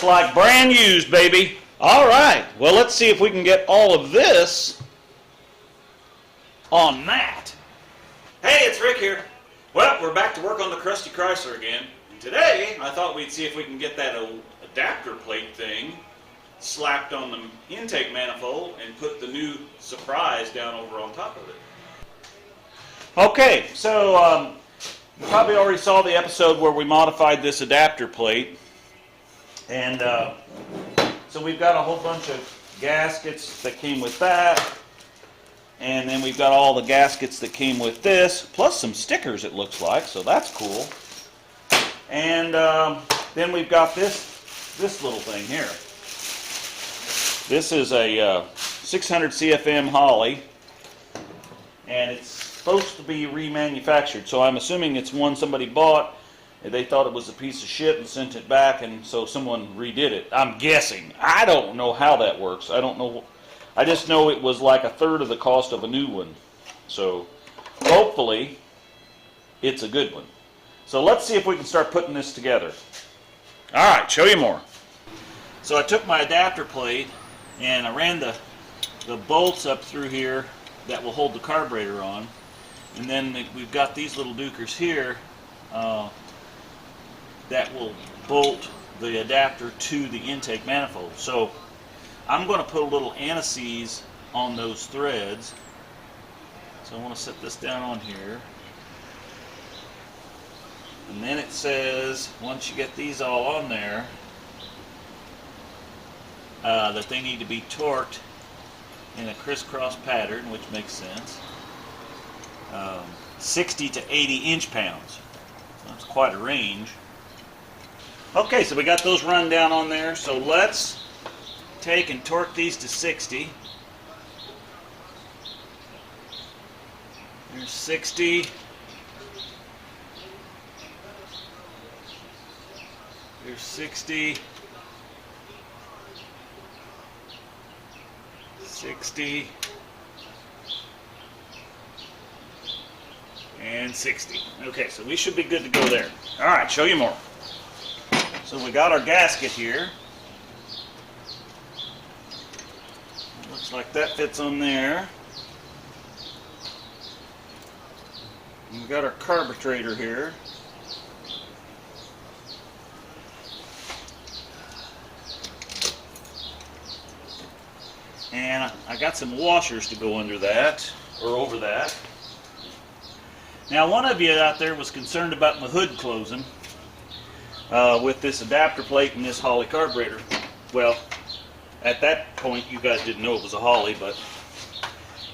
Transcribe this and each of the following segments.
just like brand used, baby. All right, well, let's see if we can get all of this on that. Hey, it's Rick here. Well, we're back to work on the CrustyChrysler again. And today, I thought we'd see if we can get that adapter plate thing slapped on the intake manifold and put the new surprise down over on top of it. Okay, so you probably already saw the episode where we modified this adapter plate. And so we've got a whole bunch of gaskets that came with that. And then we've got all the gaskets that came with this, plus some stickers it looks like, so that's cool. And then we've got this little thing here. This is a 600 CFM Holley, and it's supposed to be remanufactured, so I'm assuming it's one somebody bought. They thought it was a piece of shit and sent it back, and so someone redid it. I'm guessing. I don't know how that works. I don't know. I just know it was like a third of the cost of a new one. So hopefully it's a good one. So let's see if we can start putting this together. All right, show you more. So I took my adapter plate and I ran the bolts up through here that will hold the carburetor on. And then we've got these little dukers here that will bolt the adapter to the intake manifold. So I'm going to put a little anti-seize on those threads. So I want to set this down on here. And then it says, once you get these all on there, that they need to be torqued in a crisscross pattern, which makes sense. 60 to 80 inch-pounds. That's quite a range. Okay, so we got those run down on there. So let's take and torque these to 60. There's 60. There's 60. 60. And 60. Okay, so we should be good to go there. All right, show you more. So we got our gasket here. Looks like that fits on there. And we got our carburetor here. And I got some washers to go under that, or over that. Now, one of you out there was concerned about my hood closing with this adapter plate and this Holley carburetor. Well, at that point, you guys didn't know it was a Holley, but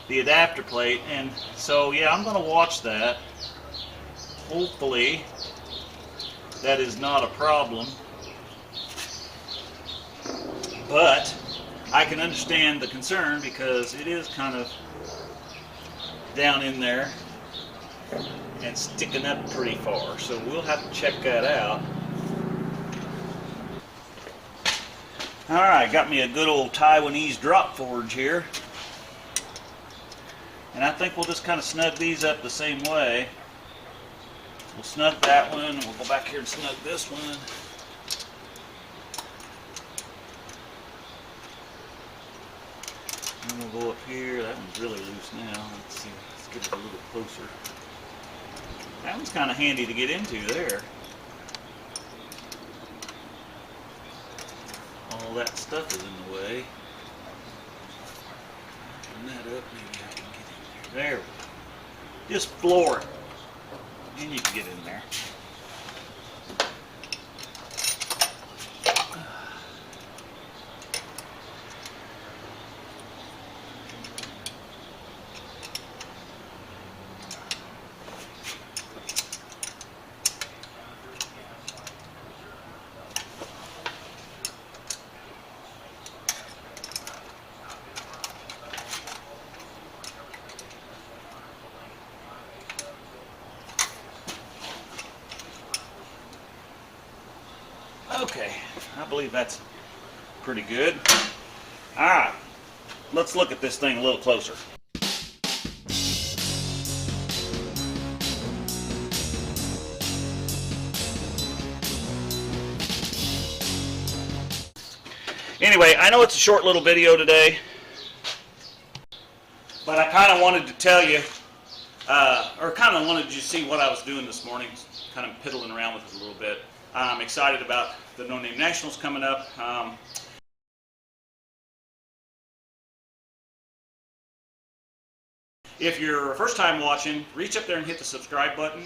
the adapter plate. And so, yeah, I'm going to watch that. Hopefully, that is not a problem. But I can understand the concern because it is kind of down in there and sticking up pretty far, so we'll have to check that out. Alright, got me a good old Taiwanese drop forge here, and I think we'll just kind of snug these up the same way. We'll snug that one, we'll go back here and snug this one. And we'll go up here. That one's really loose now. Let's see, let's get it a little closer. That one's kind of handy to get into there. All that stuff is in the way. Turn that up, maybe I can get in there. There we go. Just floor it, and you can get in there. Okay, I believe that's pretty good. Alright, let's look at this thing a little closer. Anyway, I know it's a short little video today, but I kind of wanted to tell you, or kind of wanted you to see what I was doing this morning, kind of piddling around with it a little bit. I'm excited about the No Name Nationals coming up. If you're first time watching, reach up there and hit the subscribe button,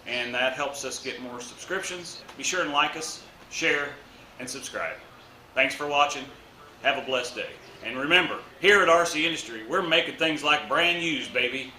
and that helps us get more subscriptions. Be sure and like us, share, and subscribe. Thanks for watching. Have a blessed day. And remember, here at RC Industry, we're making things like brand used, baby.